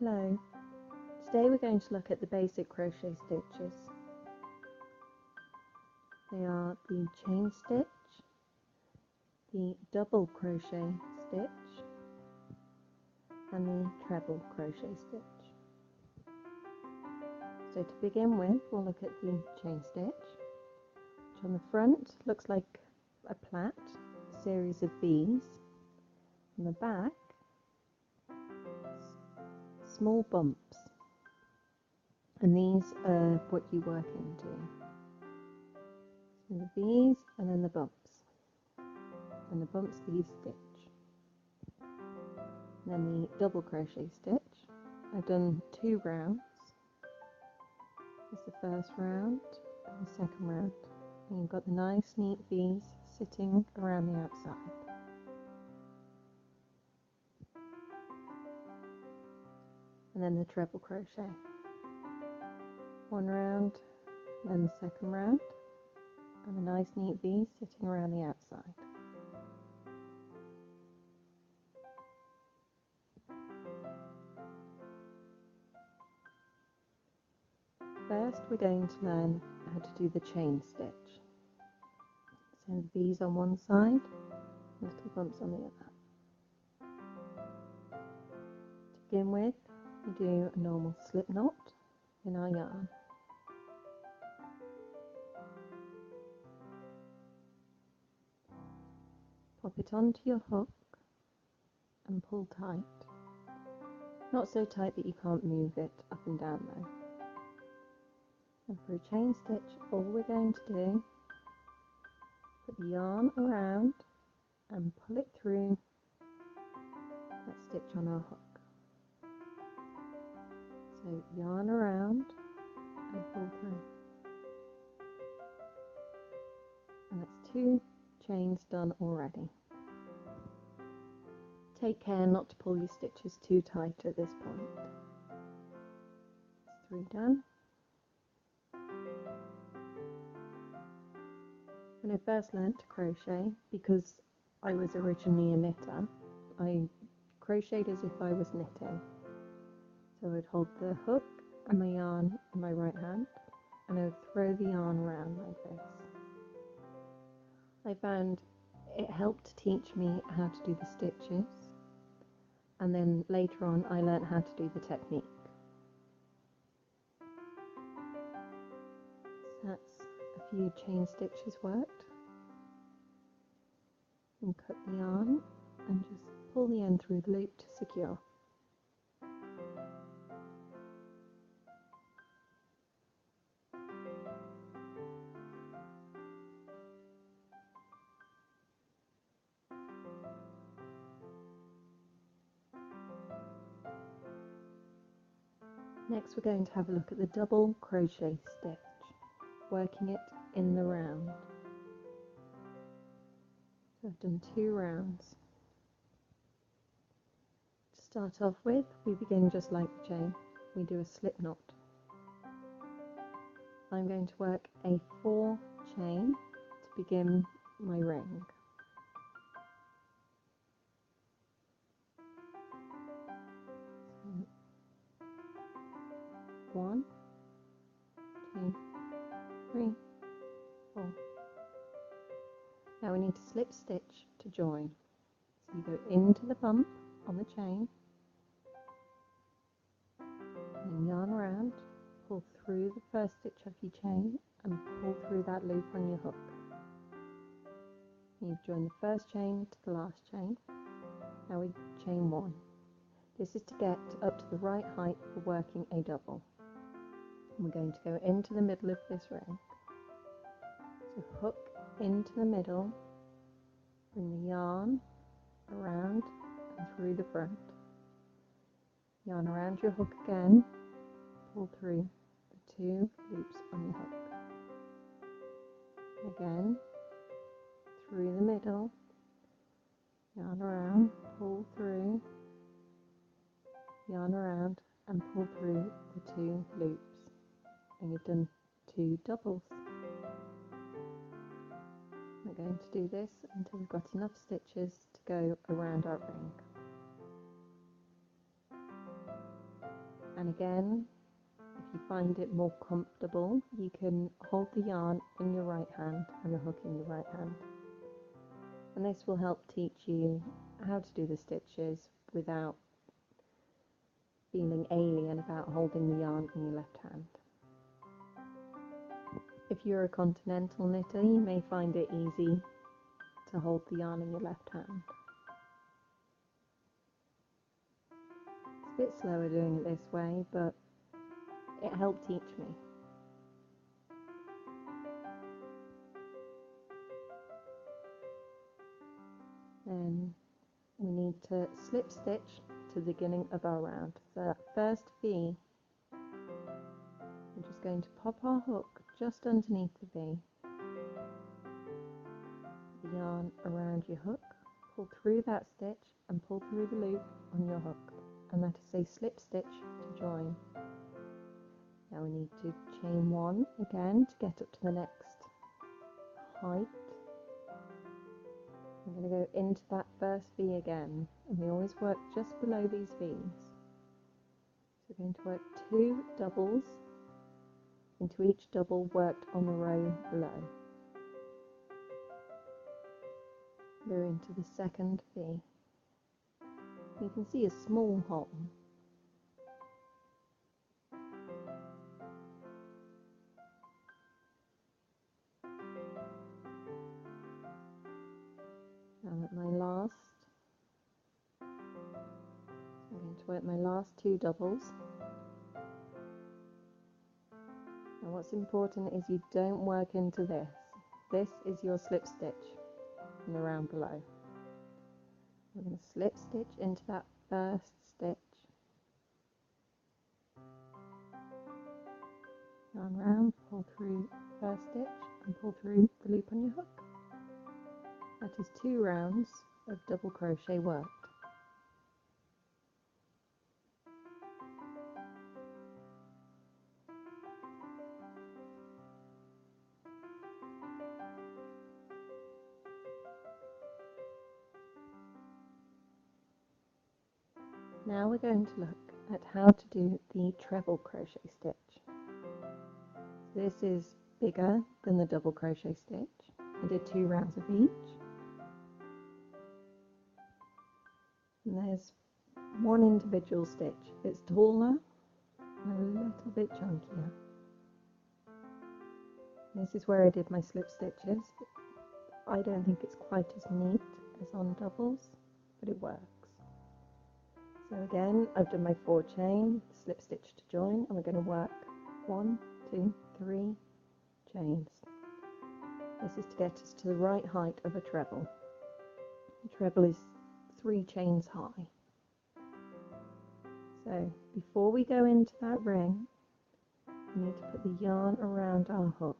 Hello, today we're going to look at the basic crochet stitches. They are the chain stitch, the double crochet stitch and the treble crochet stitch. So to begin with, we'll look at the chain stitch, which on the front looks like a plait, a series of V's. On the back, small bumps, and these are what you work into. So the V's and then the bumps, and the bumps V's stitch. And then the double crochet stitch. I've done 2 rounds. There's the first round and the second round, and you've got the nice neat V's sitting around the outside. And then the treble crochet. 1 round, then the second round, and a nice neat V sitting around the outside. First, we're going to learn how to do the chain stitch. So the V's on one side, little bumps on the other. To begin with, we do a normal slip knot in our yarn. Pop it onto your hook and pull tight. Not so tight that you can't move it up and down though. And for a chain stitch, all we're going to do, put the yarn around and pull it through that stitch on our hook. So yarn around and pull through. And that's 2 chains done already. Take care not to pull your stitches too tight at this point. That's 3 done. When I first learnt to crochet, because I was originally a knitter, I crocheted as if I was knitting. So I'd hold the hook and my yarn in my right hand, and I would throw the yarn around like this. I found it helped teach me how to do the stitches, and then later on I learnt how to do the technique. So that's a few chain stitches worked. And cut the yarn and just pull the end through the loop to secure. Next we're going to have a look at the double crochet stitch, working it in the round. So I've done 2 rounds. To start off with, we begin just like the chain. We do a slip knot. I'm going to work a 4 chain to begin my ring. So 1, 2, 3, 4. Now we need to slip stitch to join. So you go into the bump on the chain, and yarn around, pull through the first stitch of your chain and pull through that loop on your hook. You've joined the first chain to the last chain. Now we chain 1. This is to get up to the right height for working a double. And we're going to go into the middle of this ring. So hook into the middle, bring the yarn around and through the front. Yarn around your hook again, pull through the 2 loops on your hook. Again, through the middle, yarn around, pull through, yarn around and pull through the 2 loops. And you've done 2 doubles. We're going to do this until we've got enough stitches to go around our ring. And again, if you find it more comfortable, you can hold the yarn in your right hand and the hook in your right hand. And this will help teach you how to do the stitches without feeling alien about holding the yarn in your left hand. If you're a continental knitter, you may find it easy to hold the yarn in your left hand. It's a bit slower doing it this way, but it helped teach me. Then we need to slip stitch to the beginning of our round. So that first V, we're just going to pop our hook just underneath the V, the yarn around your hook, pull through that stitch and pull through the loop on your hook, and that is a slip stitch to join. Now we need to chain one again to get up to the next height. I'm going to go into that first V again, and we always work just below these V's. So we're going to work 2 doubles into each double worked on the row below. Go into the second V. You can see a small hole. Now at my last, I'm going to work my last 2 doubles. Now what's important is you don't work into this. This is your slip stitch in the round below. We're going to slip stitch into that first stitch, yarn round, pull through first stitch and pull through the loop on your hook. That is 2 rounds of double crochet worked. Now we're going to look at how to do the treble crochet stitch. This is bigger than the double crochet stitch. I did 2 rounds of each. And there's one individual stitch. It's taller and a little bit chunkier. This is where I did my slip stitches. I don't think it's quite as neat as on doubles, but it works. So again, I've done my 4 chain, slip stitch to join, and we're going to work 1, 2, 3 chains. This is to get us to the right height of a treble. The treble is 3 chains high. So before we go into that ring, we need to put the yarn around our hook.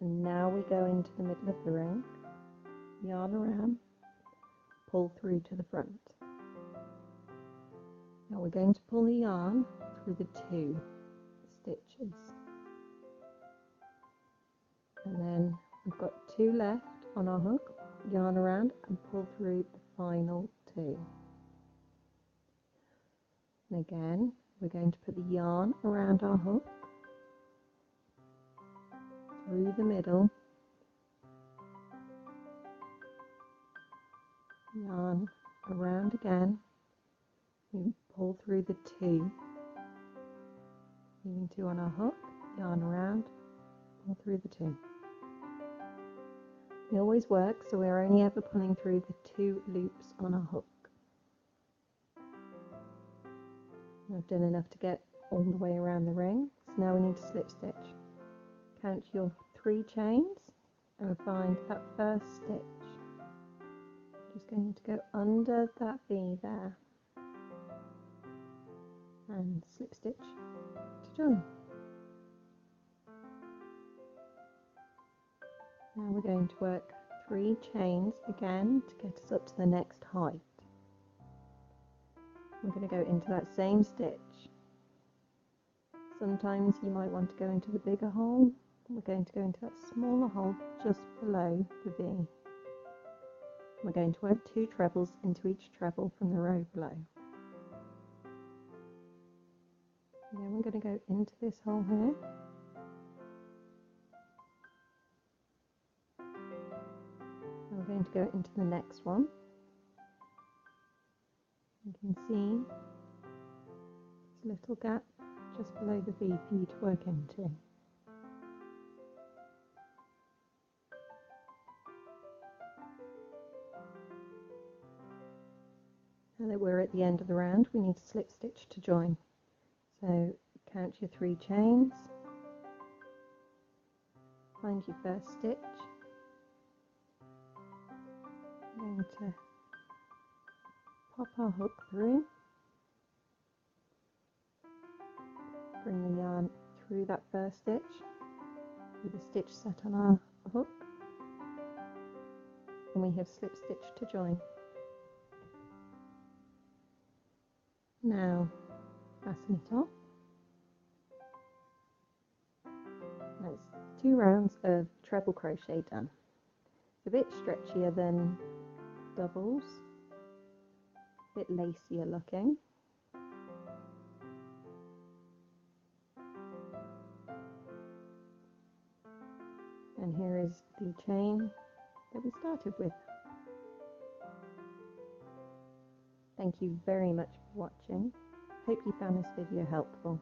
And now we go into the middle of the ring, yarn around, pull through to the front. Now we're going to pull the yarn through the 2 stitches. And then we've got 2 left on our hook, yarn around and pull through the final 2. And again, we're going to put the yarn around our hook, through the middle, yarn around again, we pull through the 2, leaving 2 on our hook, yarn around, pull through the 2. It always works, so we're only ever pulling through the 2 loops on our hook. I've done enough to get all the way around the ring, so now we need to slip stitch. Count your 3 chains and find that first stitch. Just going to go under that V there and slip stitch to join. Now we're going to work 3 chains again to get us up to the next height. We're going to go into that same stitch. Sometimes you might want to go into the bigger hole. We're going to go into that smaller hole just below the V. We're going to work 2 trebles into each treble from the row below. Then we're going to go into this hole here. And we're going to go into the next one. You can see this little gap just below the V for you to work into. Now that we're at the end of the round, we need to slip stitch to join. So count your 3 chains, find your first stitch, I'm going to pop our hook through, bring the yarn through that first stitch with the stitch set on our hook, and we have slip stitch to join. Now fasten it off. That's 2 rounds of treble crochet done. It's a bit stretchier than doubles, a bit lacier looking. And here is the chain that we started with. Thank you very much for watching. Hope you found this video helpful.